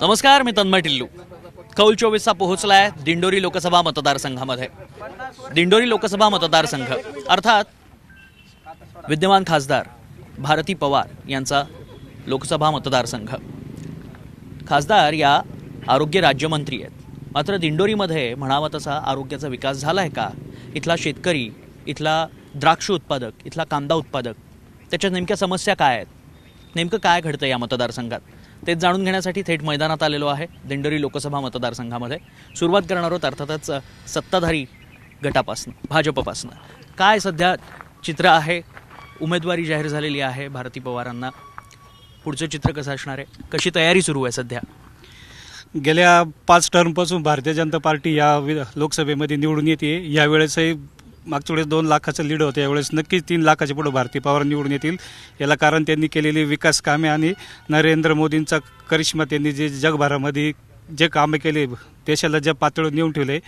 नमस्कार, मी तन्मय टिल्लू. कौल 24चा पोहोचलाय दिंडोरी लोकसभा मतदारसंघामध्ये. दिंडोरी लोकसभा मतदारसंघ अर्थात विद्यमान खासदार भारती पवार यांचा लोकसभा मतदारसंघ. खासदार या आरोग्य राज्यमंत्री आहेत, मात्र दिंडोरीमध्ये म्हणावा तसा आरोग्याचा विकास झाला आहे का? इथला शेतकरी, इथला द्राक्ष उत्पादक, इथला कांदा उत्पादक, त्याच्या नेमक्या समस्या काय आहेत, नेमकं काय घडतं या मतदारसंघात, तेच जाणून घेण्यासाठी थेट मैदानात आलेलो आहे दिंडोरी लोकसभा मतदारसंघामध्ये. सुरुवात करणार आहोत अर्थातच सत्ताधारी गटापासून, भाजपपासून. काय सध्या चित्र आहे? उमेदवारी जाहीर झालेली आहे भारती पवारांना. पुढचं चित्र कसं असणार आहे? कशी तयारी सुरू आहे सध्या? गेल्या 5 टर्मपासून भारतीय जनता पार्टी या लोकसभेमध्ये निवडून येते. यावेळेसही मागच्या वेळेस 2 लाखाचं लीड होतं, यावेळेस नक्कीच 3 लाखाच्या पुढे भारती पवार निवडून येतील. याला कारण त्यांनी केलेली विकास कामे आणि नरेंद्र मोदींचा करिश्मा. त्यांनी जे जगभरामध्ये जे कामे केले, देशाला ज्या पातळीवर नेऊन ठेवले,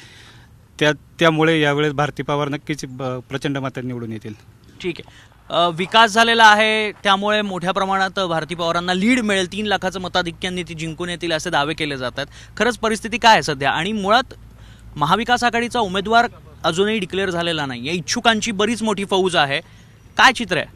त्यामुळे यावेळेस भारती पवार नक्कीच प्रचंड मतांनी निवडून येतील. ठीक आहे, विकास झालेला आहे त्यामुळे मोठ्या प्रमाणात भारती पवारांना लीड मिळेल, 3 लाखाचं मताधिक्यांनी ती जिंकून येतील असे दावे केले जातात. खरंच परिस्थिती काय आहे सध्या? आणि मुळात महाविकास आघाडीचा उमेदवार अजूनही डिक्लेअर झालेला नाही, या इच्छुकांची बरीच मोठी फौज आहे. काय चित्र आहे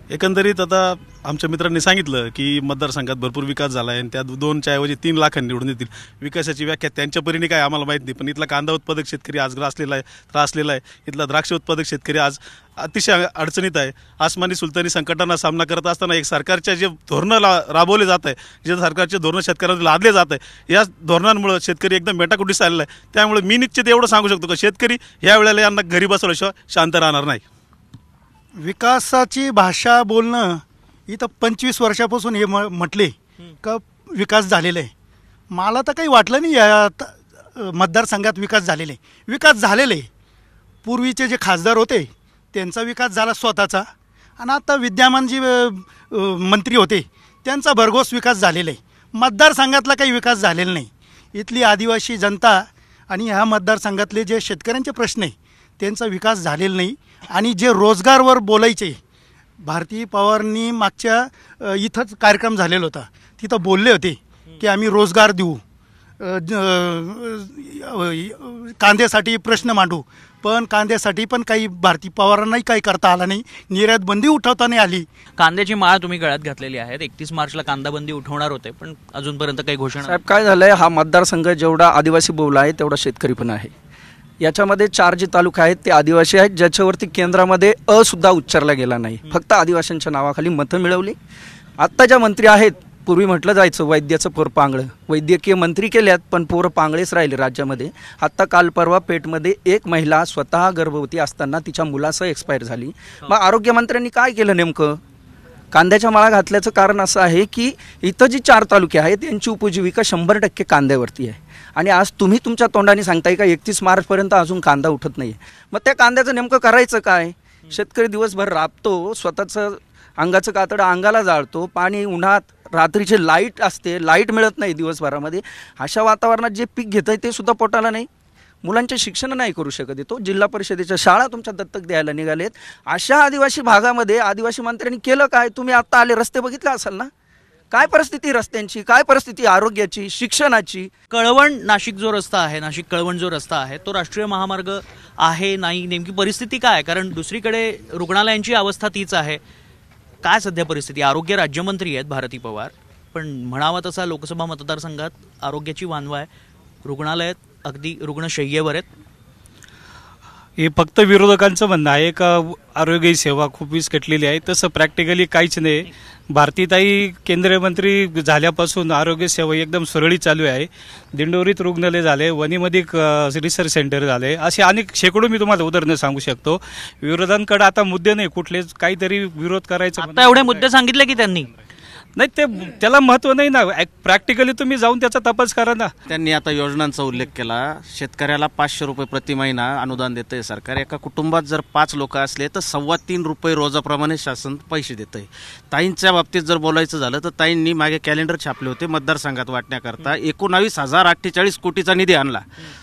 एकंदरीत? आता आमच्या मित्रांनी सांगितलं की मतदारसंघात भरपूर विकास झाला आहे आणि त्या 2च्या ऐवजी 3 लाखांनी निवडून येतील. विकासाची व्याख्या त्यांच्या परीने काय आम्हाला माहीत नाही, पण इथला कांदा उत्पादक शेतकरी आज त्रासलेला आहे. इथला द्राक्ष उत्पादक शेतकरी आज अतिशय अडचणीत आहे. आसमानी सुलतानी संकटांना सामना करत असताना एक सरकारच्या जे धोरणं राबवले जात आहे, जे सरकारचे धोरणं शेतकऱ्यांना लादले जात आहे, या धोरणांमुळे शेतकरी एकदम मेटाकुटीस आलेला आहे. त्यामुळे मी निश्चित एवढं सांगू शकतो की शेतकरी या वेळेला यांना घरी बसवल्याशिवाय शांत राहणार नाही. विकासाची भाषा बोलणं इथं 25 वर्षापासून हे म्हटले का विकास झालेला आहे. मला तर काही वाटलं नाही या मतदारसंघात विकास झालेले. विकास झालेले पूर्वीचे जे खासदार होते त्यांचा विकास झाला स्वतःचा, आणि आता विद्यमान जे मंत्री होते त्यांचा भरघोस विकास झालेला आहे. मतदारसंघातला काही विकास झालेला नाही. इथली आदिवासी जनता आणि ह्या मतदारसंघातले जे शेतकऱ्यांचे प्रश्न आहे त्यांचा विकास झालेला नाही. आणि जे रोजगारवर बोलायचे, भारती पवारांनी मागच्या इथंच कार्यक्रम झालेला होता, तिथं बोलले होते की आम्ही रोजगार देऊ, कांद्यासाठी प्रश्न मांडू, पण कांद्यासाठी पण काही भारती पवारांनाही काही करता आला नाही. निर्यात बंदी उठवता नाही आली. कांद्याची माळ तुम्ही गळ्यात घातलेली आहे. 31 मार्चला कांदा बंदी उठवणार होते, पण अजूनपर्यंत काही घोषणा. साहेब, काय झालंय, हा मतदारसंघ जेवढा आदिवासी बहुल आहे तेवढा शेतकरी पण आहे. याच्यामध्ये 4 जे तालुके आहेत ते आदिवासी आहेत, ज्याच्यावरती केंद्रामध्ये सुद्धा उच्चारला गेला नाही. फक्त आदिवासींच्या नावाखाली मतं मिळवली. आत्ता ज्या मंत्री आहेत, पूर्वी म्हटलं जायचं वैद्याचं पोर पांगळं, वैद्यकीय मंत्री केल्यात पण पोरं पांगळेच राहिले राज्यामध्ये. आत्ता काल परवा पेठमध्ये एक महिला स्वतः गर्भवती असताना तिच्या मुलासह एक्सपायर झाली. मग आरोग्यमंत्र्यांनी काय केलं नेमकं? कांद्याच्या माळा घातल्याचं कारण असं आहे की इथं जी 4 तालुके आहेत यांची उपजीविका 100% कांद्यावरती आहे. आणि आज तुम्ही तुमच्या तोंडाने सांगताय का 31 मार्चपर्यंत अजून कांदा उठत नाही. मग त्या कांद्याचं नेमकं करायचं काय? शेतकरी दिवसभर राबतो, स्वतःचं अंगाचं कातडं अंगाला जाळतो, पाणी उन्हात, रात्रीची लाईट असते, लाईट मिळत नाही दिवसभरामध्ये. अशा वातावरणात जे पीक घेत आहे ते सुद्धा पोटाला नाही. मुलांचे शिक्षण नाही करू शकत आहे. तो जिल्हा परिषदेच्या शाळा तुमच्या दत्तक द्यायला निघालेत. अशा आदिवासी भागामध्ये आदिवासी मंत्र्यांनी केलं काय? तुम्ही आत्ता आले, रस्ते बघितले असाल ना, काय परिस्थिती रस्त्यांची, काय परिस्थिती आरोग्याची, शिक्षणाची. कळवण नाशिक जो रस्ता आहे, नाशिक कळवण जो रस्ता आहे तो राष्ट्रीय महामार्ग आहे नाही, नेमकी परिस्थिती काय? कारण दुसरीकडे रुग्णालयांची अवस्था तीच आहे. काय सध्या परिस्थिती? आरोग्य राज्यमंत्री आहेत भारती पवार, पण म्हणावा तसा लोकसभा मतदारसंघात आरोग्याची वानवा आहे. रुग्णालयात अगदी रुग्णशय्येवर आहेत. हे फक्त विरोधकांचं म्हणणं आहे का आरोग्य सेवा खूप विस्कटलेली आहे. तसं प्रॅक्टिकली काहीच नाही. भारतीताई केंद्रीय मंत्री झाल्यापासून आरोग्य सेवा एकदम सुरळीत चालू आहे. दिंडोरीत रुग्णालय झाले, वणीमध्ये रिसर्च सेंटर झाले, असे अनेक शेकडो मी तुम्हाला उदाहरणं सांगू शकतो. विरोधांकडे आता मुद्दे नाही कुठलेच, काहीतरी विरोध करायचा. आता एवढे मुद्दे सांगितले की त्यांनी नाही, त्याला महत्व नाही ना. प्रॅक्टिकली तुम्ही जाऊन त्याचा तपास करा ना. त्यांनी आता योजनांचा उल्लेख केला. शेतकऱ्याला 500 रुपये प्रति महिना अनुदान देतंय सरकार. एका कुटुंबात जर 5 लोक असले तर 3.25 रुपये रोजाप्रमाणे शासन पैसे देतंय. ताईंच्या बाबतीत जर बोलायचं झालं तर ताईंनी मागे कॅलेंडर छापले होते मतदारसंघात वाटण्याकरता. 19,048 कोटीचा निधी आणला.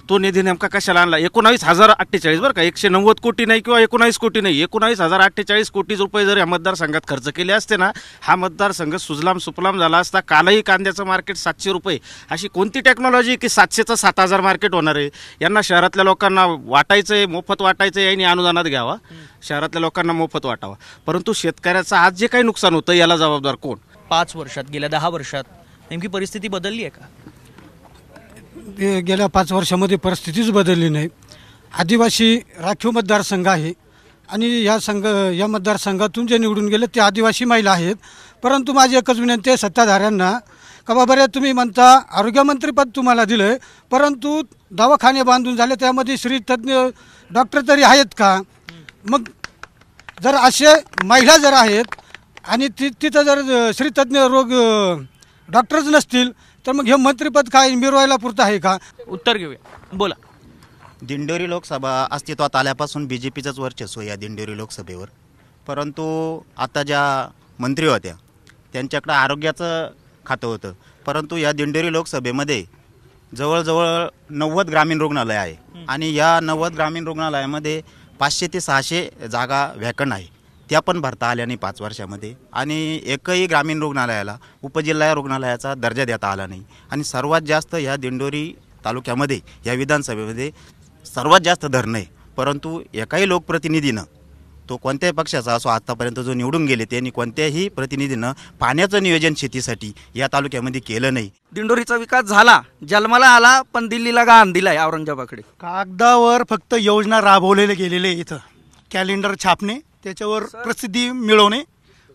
तो निधी नेमका कशाला आणला? 19,048 बरं का, 190 कोटी नाही किंवा 19 कोटी नाही, 19,048 कोटी रुपये जर या मतदारसंघात खर्च केले असते ना, हा मतदारसंघ सुजलाम सुफलाम झाला असता, कालही कांद्याचं मार्केट 700 रुपये, अशी कोणती टेक्नॉलॉजी की 700चं 7000 मार्केट होणार आहे? यांना शहरातल्या लोकांना वाटायचं आहे, मोफत वाटायचं आहे, यांनी अनुदानात घ्यावा, शहरातल्या लोकांना मोफत वाटावा. परंतु शेतकऱ्याचं आज जे काही नुकसान होतं याला जबाबदार कोण? 5 वर्षात, गेल्या 10 वर्षात नेमकी परिस्थिती बदलली आहे का? गेल्या 5 वर्षामध्ये परिस्थितीच बदलली नाही. आदिवासी राखीव मतदारसंघ आहे आणि या मतदारसंघातून जे निवडून गेले ते आदिवासी महिला आहेत. परंतु माझी एकच विनंती आहे सत्ताधाऱ्यांना का बाबा रे, तुम्ही म्हणता आरोग्यमंत्रीपद तुम्हाला दिलं आहे, परंतु दवाखाने बांधून झाले, त्यामध्ये श्रीतज्ञ डॉक्टर तरी आहेत का? मग जर असे महिला जर आहेत आणि तिथं जर श्रीतज्ञ रोग डॉक्टरच नसतील तर मग हे मंत्रिपद काय मिरवायला पुरतं आहे का? उत्तर घेऊया, बोला. दिंडोरी लोकसभा अस्तित्वात आल्यापासून BJPचंच वर्चस्व या दिंडोरी लोकसभेवर. परंतु आता ज्या मंत्री होत्या त्यांच्याकडं आरोग्याचं खातं होतं, परंतु या दिंडोरी लोकसभेमध्ये जवळजवळ 90 ग्रामीण रुग्णालय आहे आणि या 90 ग्रामीण रुग्णालयामध्ये 500 ते 600 जागा व्हॅकंट आहे. त्या पण भरता आल्या नाही 5 वर्षामध्ये आणि एकही ग्रामीण रुग्णालयाला उपजिल्हा रुग्णालयाचा दर्जा देता आला नाही. आणि सर्वात जास्त या दिंडोरी तालुक्यामध्ये या विधानसभेमध्ये सर्वात जास्त धरणं आहे, परंतु एकाही लोकप्रतिनिधीनं, तो कोणत्याही पक्षाचा असो, आत्तापर्यंत जो निवडून गेले त्यांनी कोणत्याही प्रतिनिधीनं पाण्याचं नियोजन शेतीसाठी या तालुक्यामध्ये केलं नाही. दिंडोरीचा विकास झाला, जन्माला आला, पण दिल्लीला गाण दिलाय औरंगाबादकडे. कागदावर फक्त योजना राबवलेले गेलेले आहे. इथं कॅलेंडर छापणे, त्याच्यावर प्रसिद्धी मिळवणे,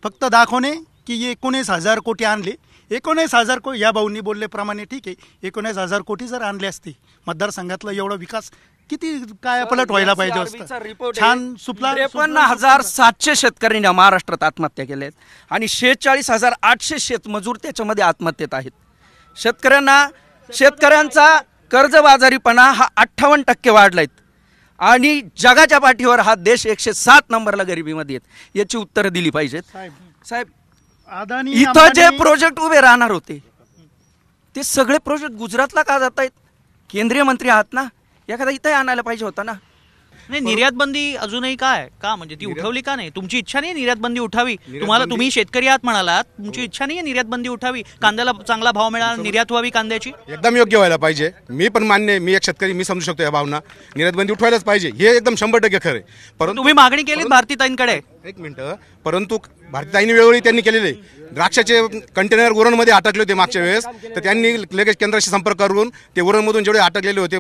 फक्त दाखवणे की 19,000 कोटी आणले. 19,000 कोटी या भाऊंनी बोलल्याप्रमाणे ठीक आहे, 19,000 कोटी जर आणले असते मतदारसंघातला एवढा विकास किती काय पलट व्हायला पाहिजे असतं. छान सुपला 53,700 शेतकऱ्यांनी महाराष्ट्रात आत्महत्या केल्या आहेत आणि 46,800 शेतमजूर त्याच्यामध्ये आत्महत्येत आहेत. शेतकऱ्यांचा कर्जबाजारीपणा हा 58% वाढलाय आणि जगाच्या पाठीवर हा देश 107 नंबरला गरिबीमध्ये आहेत. याची उत्तरं दिली पाहिजेत साहेब. अदानी इथं जे प्रोजेक्ट उभे राहणार होते ते सगळे प्रोजेक्ट गुजरातला का जात आहेत? केंद्रीय मंत्री आहात ना, एखादा इथे आणायला पाहिजे होता ना. नाही, निर्यात बंदी अजूनही काय का, म्हणजे ती उठवली का नाही? तुमची इच्छा नाही निर्यात बंदी उठावी? तुम्ही शेतकरी आहात म्हणालात, तुमची इच्छा नाही निर्यात बंदी उठावी? कांद्याला चांगला भाव मिळाला, निर्यात व्हावी कांद्याची, एकदम योग्य व्हायला पाहिजे. मी पण मान्य, मी एक शेतकरी, मी समजू शकतो या भावना. निर्यात बंदी उठवायलाच पाहिजे, हे एकदम 100% खरं आहे. परंतु तुम्ही मागणी केली भारतीताईंकडे? एक मिनिट, परंतु भारतीताईंनी वेळोवेळी त्यांनी केलेले द्राक्षाचे कंटेनर उरणमध्ये अटकले होते मागच्या वेळेस, तर त्यांनी लगेच केंद्राशी संपर्क करून ते उरणमधून जेवढे अटकलेले होते,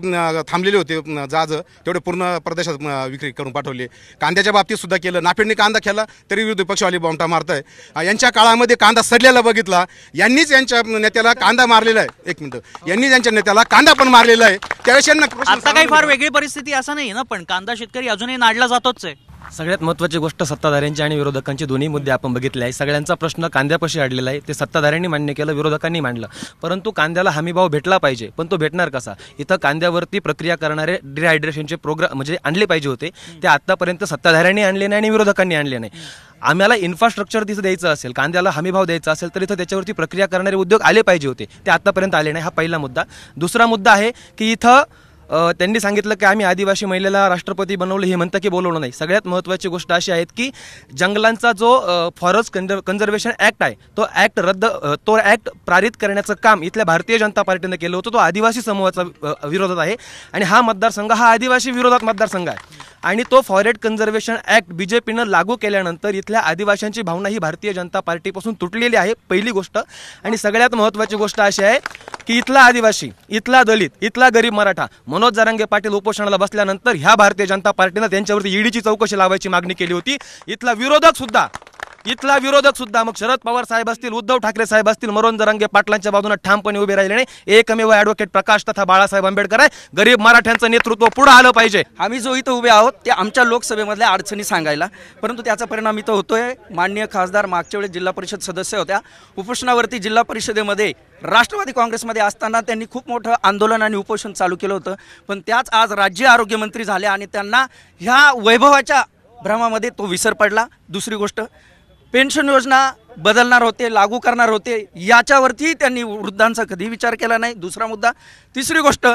थांबलेले होते जहाज, तेवढे पूर्ण प्रदेशात विक्री करून पाठवले. कांद्याच्या बाबतीत सुद्धा केलं. नाफेडने कांदा केला तरी विरोधी पक्षवाली बॉम्बटा मारताय. यांच्या काळामध्ये कांदा सडलेला बघितला, यांनीच यांच्या नेत्याला कांदा मारलेला आहे. एक मिनिट, यांनी यांच्या नेत्याला कांदा पण मारलेला आहे. त्यावेळेस आता काही फार वेगळी परिस्थिती असं नाही ना, पण कांदा शेतकरी अजूनही नाडला जातोच आहे. सगळ्यात महत्त्वाची गोष्ट सत्ताधाऱ्यांची आणि विरोधकांचे दोन्ही मुद्दे आपण बघितले आहे. सगळ्यांचा प्रश्न कांद्यापाशी अडलेला आहे. ते सत्ताधाऱ्यांनी मान्य केलं, विरोधकांनी मांडलं. परंतु कांद्याला हमीभाव भेटला पाहिजे, पण तो भेटणार कसा? इथं कांद्यावरती प्रक्रिया करणारे डिहायड्रेशनचे प्रोग्राम म्हणजे आणले पाहिजे होते, ते आत्तापर्यंत सत्ताधाऱ्यांनी आणले नाही आणि विरोधकांनी आणले नाही. आम्हाला इन्फ्रास्ट्रक्चर तिथं द्यायचं असेल, कांद्याला हमीभाव द्यायचा असेल तर इथं त्याच्यावरती प्रक्रिया करणारे उद्योग आले पाहिजे होते, ते आत्तापर्यंत आले नाही. हा पहिला मुद्दा. दुसरा मुद्दा आहे की इथं त्यांनी सांगितलं की आम्ही आदिवासी महिलेला राष्ट्रपती बनवलं, हे म्हणतं की बोलवलं नाही. सगळ्यात महत्त्वाची गोष्ट अशी आहे की जंगलांचा जो फॉरेस्ट कन्झर्वेशन ॲक्ट आहे, तो ॲक्ट पारित करण्याचं काम इथल्या भारतीय जनता पार्टीनं केलं होतं. तो आदिवासी समूहाचा विरोधात आहे आणि हा मतदारसंघ हा आदिवासी विरोधात मतदारसंघ आहे. आणि तो फॉरेस्ट कन्झर्वेशन ॲक्ट BJPनं लागू केल्यानंतर इथल्या आदिवासींची भावना ही भारतीय जनता पार्टीपासून तुटलेली आहे, पहिली गोष्ट. आणि सगळ्यात महत्त्वाची गोष्ट अशी आहे की इथला आदिवासी, इथला दलित, इथला गरीब मराठा मनोज जरांगे पाटील उपोषणाला बसल्यानंतर ह्या भारतीय जनता पार्टीनं त्यांच्यावरती ईडीची चौकशी लावायची मागणी केली होती. इथला विरोधक सुद्धा मग शरद पवार साहेब असतील, उद्धव ठाकरे साहेब असतील, मनोज जरांगे पाटलांच्या बाजूने ठामपणे उभे राहिले नाही. एकमेव ॲडव्होकेट प्रकाश तथा बाळासाहेब आंबेडकर आहे. गरीब मराठ्यांचं नेतृत्व पुढे आलं पाहिजे. आम्ही जो इथं उभे आहोत ते आमच्या लोकसभेमधल्या अडचणी सांगायला, परंतु त्याचा परिणाम इथं होतोय. माननीय खासदार मागच्या वेळेस जिल्हा परिषद सदस्य होत्या. उपोषणावरती जिल्हा परिषदेमध्ये राष्ट्रवादी काँग्रेसमध्ये असताना त्यांनी खूप मोठं आंदोलन आणि उपोषण चालू केलं होतं, पण त्याच आज राज्य आरोग्यमंत्री झाल्या आणि त्यांना ह्या वैभवाच्या भ्रमामध्ये तो विसर पडला. दुसरी गोष्ट, पेन्शन योजना बदलणार होते, लागू करणार होते, याच्यावरती त्यांनी वृद्धांचा कधी विचार केला नाही. दुसरा मुद्दा. तिसरी गोष्ट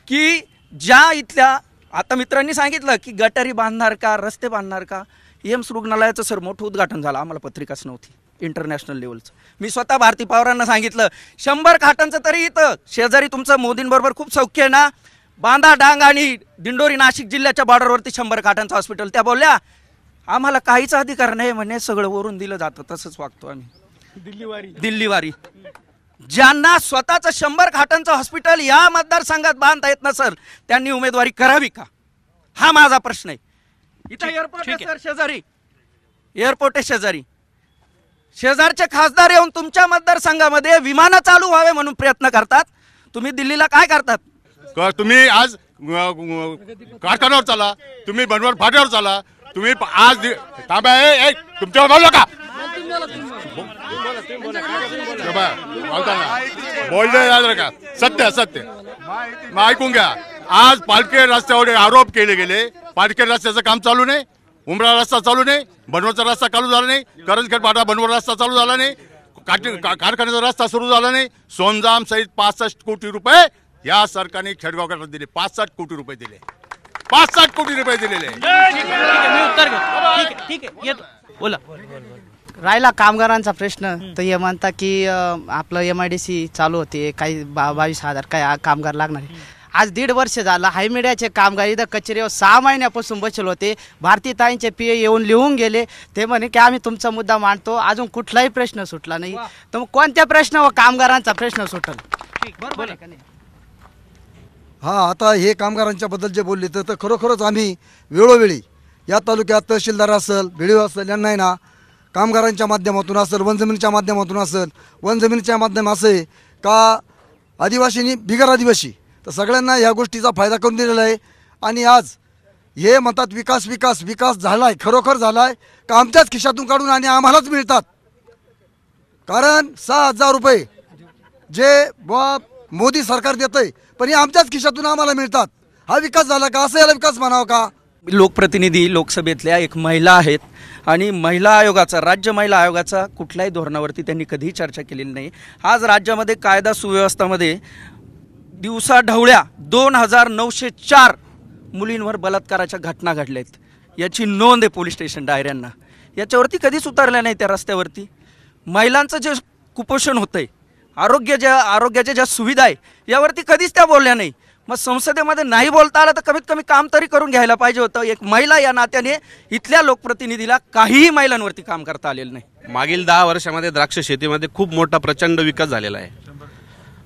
की ज्या इथल्या आता मित्रांनी सांगितलं की गटारी बांधणार का, रस्ते बांधणार का, एम्स रुग्णालयाचं सर मोठं उद्घाटन झालं, आम्हाला पत्रिकाच नव्हती. इंटरनॅशनल लेवलचं. मी स्वतः भारती पवारांना सांगितलं 100 खाटांचं तरी इथं शेजारी तुमचं मोदींबरोबर खूप सौख्य आहे ना, बांधा डांग आणि दिंडोरी नाशिक जिल्ह्याच्या बॉर्डरवरती 100 खाटांचं हॉस्पिटल. त्या बोलल्या आम्हाला काहीच अधिकार नाही म्हणे, सगळं वरून दिलं जातं, तसंच वागतो आम्ही. दिल्लीवारी ज्यांना स्वतःचं 100 खाटांचं हॉस्पिटल या मतदारसंघात बांधता येत नसेल त्यांनी उमेदवारी करावी का, हा माझा प्रश्न आहे. इथं एअरपोर्ट आहे सर, शेजारी एअरपोर्ट आहे शेजारी. शेजारचे खासदार येऊन तुमच्या मतदारसंघामध्ये विमानं चालू व्हावे म्हणून प्रयत्न करतात. तुम्ही दिल्लीला काय करतात? तुम्ही आज कारखान्यावर चाला, तुम्ही बनवट फाट्यावर चाला, तुम्ही आज थांबा तुमच्यावर बोललो का बोलले का सत्य सत्य मग ऐकून घ्या. आज पालखेड रस्त्यावर आरोप केले गेले, पालखेड रस्त्याचं काम चालू नाही, उमरा रस्ता चालू नाही, बनवटचा रस्ता चालू झाला नाही, करंजखेड फाटा बनवट रस्ता चालू झाला नाही, कारखान्याचा रस्ता सुरू झाला नाही. सोनजाम सहित 65 कोटी रुपये या सरकारने खेडगावकरांना दिले. 65 कोटी रुपये दिले, 65 कोटी रुपये दिलेले. बोला. राहिला कामगारांचा प्रश्न तर हे म्हणता की आपलं MIDC चालू होते, काही 22,000 काय कामगार लागणार आहे. आज 1.5 वर्ष झालं हाय मीडियाचे कामगार इथं कचेरीवर 6 महिन्यापासून बसले होते. भारतीताईंचे PA येऊन लिहून गेले, ते म्हणे की आम्ही तुमचा मुद्दा मांडतो, अजून कुठलाही प्रश्न सुटला नाही. तर मग कोणत्या प्रश्न व कामगारांचा प्रश्न सुटल? हा, आता हे कामगारांच्या बद्दल जे बोलले तर खरोखरच आम्ही वेळोवेळी या तालुक्यात तहसीलदार असेल, BDO असेल, यांना आहे ना कामगारांच्या माध्यमातून असेल, वनजमिनीच्या माध्यमातून असेल, वनजमिनीच्या माध्यम असे का आदिवासींनी बिगर आदिवासी तर सगळ्यांना ह्या गोष्टीचा फायदा करून दिलेला आहे. आणि आज हे म्हणतात विकास विकास विकास झाला आहे, खरोखर झाला आहे का आमच्याच खिशातून काढून आणि आम्हालाच मिळतात. कारण 6,000 रुपये जे मोदी सरकार देतं आहे पण हे आमच्याच खिशातून आम्हाला मिळतात. हा विकास झाला का, असं याला विकास म्हणावं का? लोकप्रतिनिधी लोकसभेतल्या एक महिला आहेत आणि महिला आयोगाचा, राज्य महिला आयोगाचा कुठल्याही धोरणावरती त्यांनी कधीही चर्चा केलेली नाही. आज राज्यामध्ये कायदा सुव्यवस्थामध्ये दिवसा ढवळ्या 2,904 मुलींवर बलात्काराच्या घटना घडल्या आहेत. याची नोंद आहे पोलीस स्टेशन डायऱ्यांना. याच्यावरती कधीच उतरल्या नाही त्या रस्त्यावरती. महिलांचं जे कुपोषण होतं आहे, आरोग्याच्या ज्या सुविधा आहे यावरती कधीच त्या बोलल्या नाही. मग संसदेमध्ये नाही बोलता आलं तर कमीत कमी काम तरी करून घ्यायला पाहिजे होतं. एक महिला या नात्याने इथल्या लोकप्रतिनिधीला काहीही महिलांवरती काम करता आलेलं नाही. मागील 10 वर्षामध्ये द्राक्ष शेतीमध्ये खूप मोठा प्रचंड विकास झालेला आहे.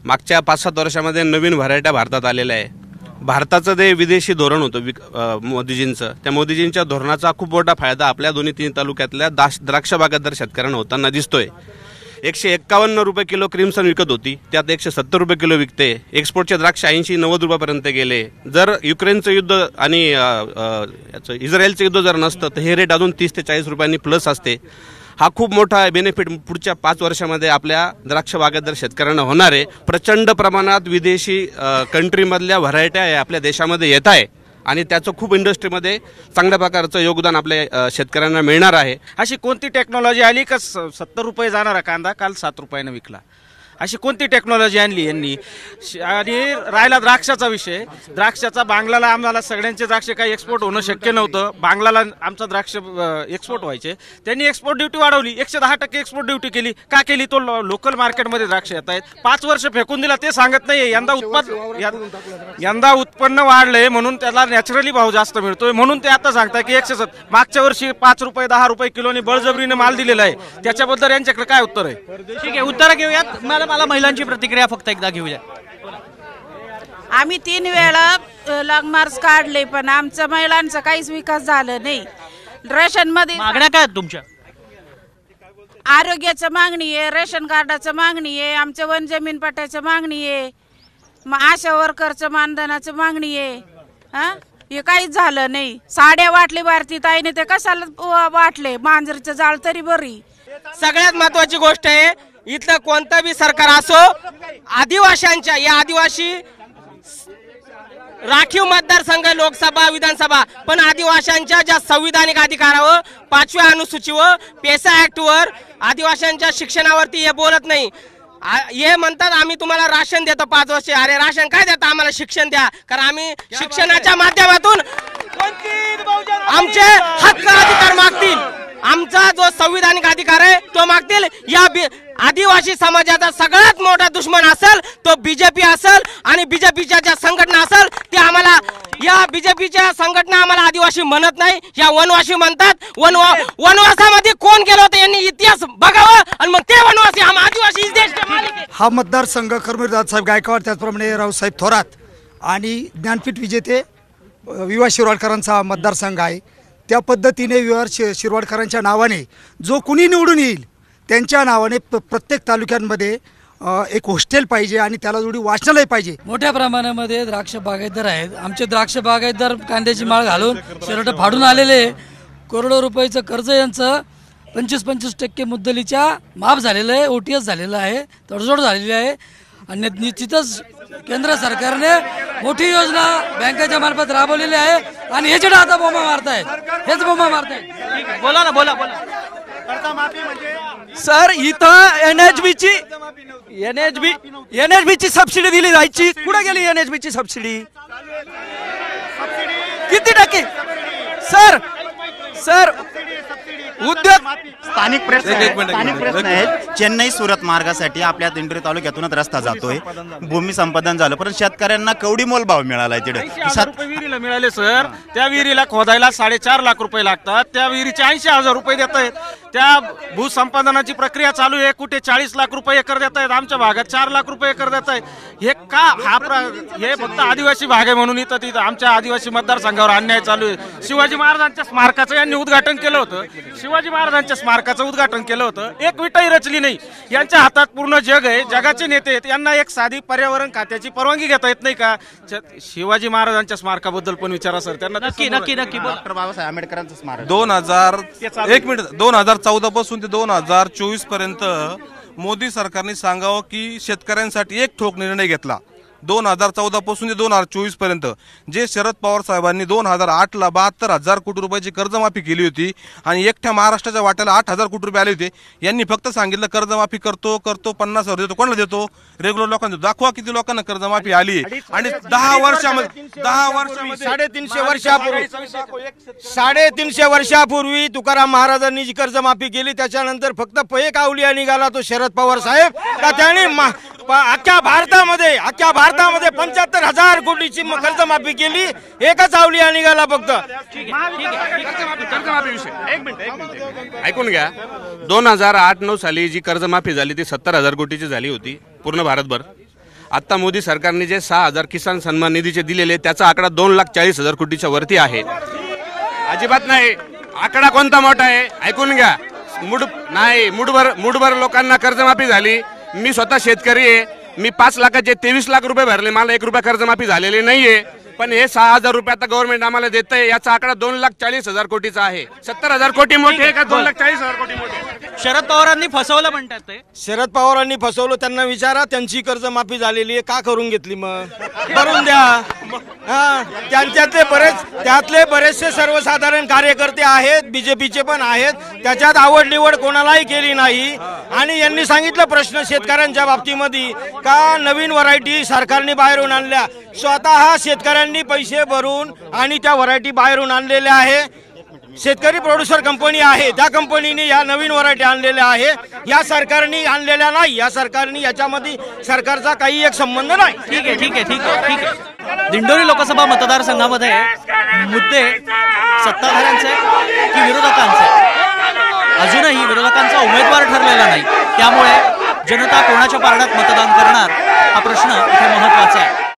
मागच्या 5-7 वर्षामध्ये नवीन व्हरायट्या भारतात आलेल्या आहे. भारताचं जे विदेशी धोरण होतं मोदीजींचं, त्या मोदीजींच्या धोरणाचा खूप मोठा फायदा आपल्या 2-3 तालुक्यातल्या द्राक्ष बागायतदार शेतकऱ्यांना होताना दिसतोय. 151 रुपये किलो क्रिम्सन विकत होती, त्यात 170 रुपये किलो विकते. एक्सपोर्टचे द्राक्ष 80-90 रुपयापर्यंत गेले. जर युक्रेनचं युद्ध आणि इस्रायलचं युद्ध जर नसतं तर हे रेट अजून 30 ते 40 रुपयांनी प्लस असते. हा खूप मोठा बेनिफिट पुढच्या 5 वर्षामध्ये आपल्या द्राक्ष बागायतदार शेतकऱ्यांना होणार आहे. प्रचंड प्रमाणात विदेशी कंट्रीमधल्या व्हरायट्या आपल्या देशामध्ये येत आहे आणि त्याचं खूप इंडस्ट्रीमध्ये चांगल्या प्रकारचं योगदान आपल्या शेतकऱ्यांना मिळणार आहे. अशी कोणती टेक्नॉलॉजी आली का 70 रुपये जाणारा कांदा काल 7 रुपयानं विकला? अशी कोणती टेक्नॉलॉजी आणली यांनी? आणि राहिला द्राक्षाचा विषय, द्राक्षाचा बांगलाला आम्हाला सगळ्यांचे द्राक्ष काही एक्सपोर्ट होणं शक्य नव्हतं. बांगलाला आमचं द्राक्ष एक्सपोर्ट व्हायचे, त्यांनी एक्सपोर्ट ड्युटी वाढवली, 110% एक्सपोर्ट ड्युटी केली. का केली? तो लोकल मार्केटमध्ये द्राक्ष येत आहेत. 5 वर्ष फेकून दिला ते सांगत नाही. यंदा उत्पन्न वाढलंय म्हणून त्याला नॅचरली भाव जास्त मिळतोय म्हणून ते आता सांगतात की 107. मागच्या वर्षी 5 रुपये 10 रुपये किलोनी बळजबरीने माल दिलेला आहे. त्याच्याबद्दल यांच्याकडे काय उत्तर आहे? ठीक आहे, उत्तर घेऊयात. मला महिलांची प्रतिक्रिया फक्त एकदा घेऊया. आम्ही 3 वेळा लॉंग मार्च काढले पण आमच्या महिलांचा काहीच विकास झाला नाही. रेशन मध्ये मागण्या काय तुमच्या? आरोग्याचं मागणी आहे, रेशन कार्डाचं मागणी आहे, आमच्या वन जमीन पट्ट्याचं मागणी आहे, आशा वर्करचं मानधनाचं मागणी आहे. हे काहीच झालं नाही. साड्या वाटले भारतीताईने, ते कशाला वाटले? मांजरीचं जाळ तरी बरी. सगळ्यात महत्वाची गोष्ट आहे, इथलं कोणतं बी सरकार असो, आदिवासींच्या या आदिवासी राखीव मतदारसंघ लोकसभा विधानसभा पण आदिवासींच्या ज्या संविधानिक अधिकारावर 5व्या अनुसूचीवर पेसा ऍक्टवर आदिवासींच्या शिक्षणावरती हे बोलत नाही. हे म्हणतात आम्ही तुम्हाला राशन देतो 5 वर्षे. अरे राशन काय देता? आम्हाला शिक्षण द्या, कारण आम्ही शिक्षणाच्या माध्यमातून आमचे हक्क अधिकार मागतील. आमचा जो संविधानिक अधिकार आहे तो मागतील. या आदिवासी समाजाचा सगळ्यात मोठा दुश्मन असेल तो बीजेपी असेल आणि बीजेपीच्या ज्या संघटना असेल ते आम्हाला, या बीजेपीच्या संघटना आम्हाला आदिवासी म्हणत नाही, या वनवासी म्हणतात. वनवासामध्ये कोण गेलं होतं यांनी इतिहास बघावा आणि मग ते वनवासी हम आदिवासी इस देश के मालिक है. हा मतदारसंघ कर्मवीर दादासाहेब गायकवाड त्याचप्रमाणे रावसाहेब थोरात आणि ज्ञानपीठ विजेते विवा शिरवाडकरांचा मतदारसंघ आहे. त्या पद्धतीने विवा शिरवाडकरांच्या नावाने जो कुणी निवडून येईल त्यांच्या नावाने प्रत्येक तालुक्यांमध्ये एक हॉस्टेल पाहिजे आणि त्याला जोडी वाचनालय पाहिजे. मोठ्या प्रमाणामध्ये द्राक्ष बागायतदार आहेत. आमचे द्राक्ष बागायतदार कांद्याची माळ घालून शर्ट फाडून आलेले, करोडो रुपयाचं कर्ज यांचं 25% मुद्दलीच्या माफ झालेलं आहे, OTS झालेलं आहे, तडजोड झालेली आहे. आणि निश्चितच केंद्र सरकारने मोठी योजना बँकेच्या मार्फत राबवलेली आहे आणि ह्याच्याकडे आता बोंबा मारतायत, हेच बोंबा मारतायत. बोला ना, बोला बोला. सर इथं NHB ची सबसिडी दिली जायची, कुठे गेली NHB ची सबसिडी? किती टक्के? सर उद्योग स्थानिक प्रश्न आहे. चेन्नई सुरत मार्गासाठी आपल्या दिंडोरी तालुक्यातूनच रस्ता जातोय, भूमी संपादन झालं, पण शेतकऱ्यांना कवडी मोल भाव मिळालाय तिथे. विहिरीला मिळाले सर, त्या विहिरीला खोदायला 4.5 लाख रुपये लागतात, त्या विहिरीचे 80,000 रुपये देत आहेत. त्या भूसंपादनाची प्रक्रिया चालू आहे, कुठे 40 लाख रुपये एकर देत आहेत, आमच्या भागात 4 लाख रुपये एकर देत आहेत. हे का हे फक्त आदिवासी भाग आहे म्हणून इथं तिथं आमच्या आदिवासी मतदारसंघावर अन्याय चालू आहे. शिवाजी महाराजांच्या स्मारकाचं यांनी उद्घाटन केलं होतं, शिवाजी महाराजांच्या स्मारकाचं उद्घाटन केलं होतं, एक विटाही रचली नाही. यांच्या हातात पूर्ण जग आहे, जगाचे नेते आहेत, यांना एक साधी पर्यावरण खात्याची परवानगी घेता येत नाही का? शिवाजी महाराजांच्या स्मारकाबद्दल पण विचारा सर त्यांना. नक्की डॉक्टर बाबासाहेब आंबेडकरांचं स्मारक 2014 पासून ते 2024 पर्यंत मोदी सरकारने सांगावं की शेतकऱ्यांसाठी एक ठोक निर्णय घेतला. 2014 पासून ते 2024 पर्यंत जे शरद पवार साहेबांनी 2008ला 72,000 कोटी रुपयाची कर्जमाफी केली होती आणि एकट्या महाराष्ट्राच्या वाट्याला 8,000 कोटी रुपये आले होते. यांनी फक्त सांगितलं कर्जमाफी करतो 50,000 देतो. कोणाला देतो? रेग्युलर लोकांना. दाखवा किती लोकांना कर्जमाफी आली. आणि 10 वर्षामध्ये 350 वर्षापूर्वी तुकाराम महाराजांनी जी कर्जमाफी केली त्याच्यानंतर फक्त पै कावलिया निघाला तो शरद पवार साहेब का त्यांनी अख्ख्या भारतामध्ये 75,000 कोटीची कर्जमाफी केली. एकच आवलिया निघाला फक्त. ऐकून घ्या, 2008-9 साली जी कर्जमाफी झाली ती 70,000 कोटीची झाली होती पूर्ण भारतभर. आता मोदी सरकारने जे 6,000 किसान सन्मान निधीचे दिलेले त्याचा आकडा 2,40,000 कोटीच्या वरती आहे. अजिबात नाही. आकडा कोणता मोठा आहे ऐकून घ्या. मुठभर लोकांना कर्जमाफी झाली. मी स्वतः शेतकरी आहे, मी 5 लाखाचे 23 लाख रुपये भरले, मला 1 रुपया कर्जमाफी झालेली नाहीये. पण हे 6,000 रुपये आता गव्हर्नमेंट आम्हाला देत आहे. याचा आकडा 2,40,000 कोटीचा आहे. 70,000 कोटी मोठे आहे का 2,40,000 कोटी मोठे? शरद पवारांनी फसवलं म्हणतात ते. शरद पवारांनी फसवलं, त्यांना विचारा त्यांची कर्जमाफी झालेली आहे का करून घेतली, मग करून द्या. त्यातले बरेचसे सर्वसाधारण कार्यकर्ते आहेत, बीजेपीचे पण आहेत, त्याच्यात आवड निवड कोणालाही केली नाही. आणि यांनी सांगितलं प्रश्न शेतकऱ्यांच्या बाबतीमध्ये का नवीन व्हरायटी सरकारने बाहेरून आणल्या. स्वतः शेतकऱ्यांनी पैसे भरून आणि त्या व्हरायटी बाहेरून आणलेल्या आहे. शेतकरी प्रोड्युसर कंपनी आहे, त्या कंपनीने या नवीन व्हरायटी आणलेल्या आहे. या सरकारने आणलेल्या नाही. या सरकारने याच्यामध्ये सरकारचा काही एक संबंध नाही. ठीक आहे. दिंडोरी लोकसभा मतदारसंघामध्ये मुद्दे सत्ताधाऱ्यांचे की विरोधकांचे? अजूनही विरोधकांचा उमेदवार ठरलेला नाही. त्यामुळे जनता कोणाच्या पारड्यात मतदान करणार हा प्रश्न इथे महत्त्वाचा आहे.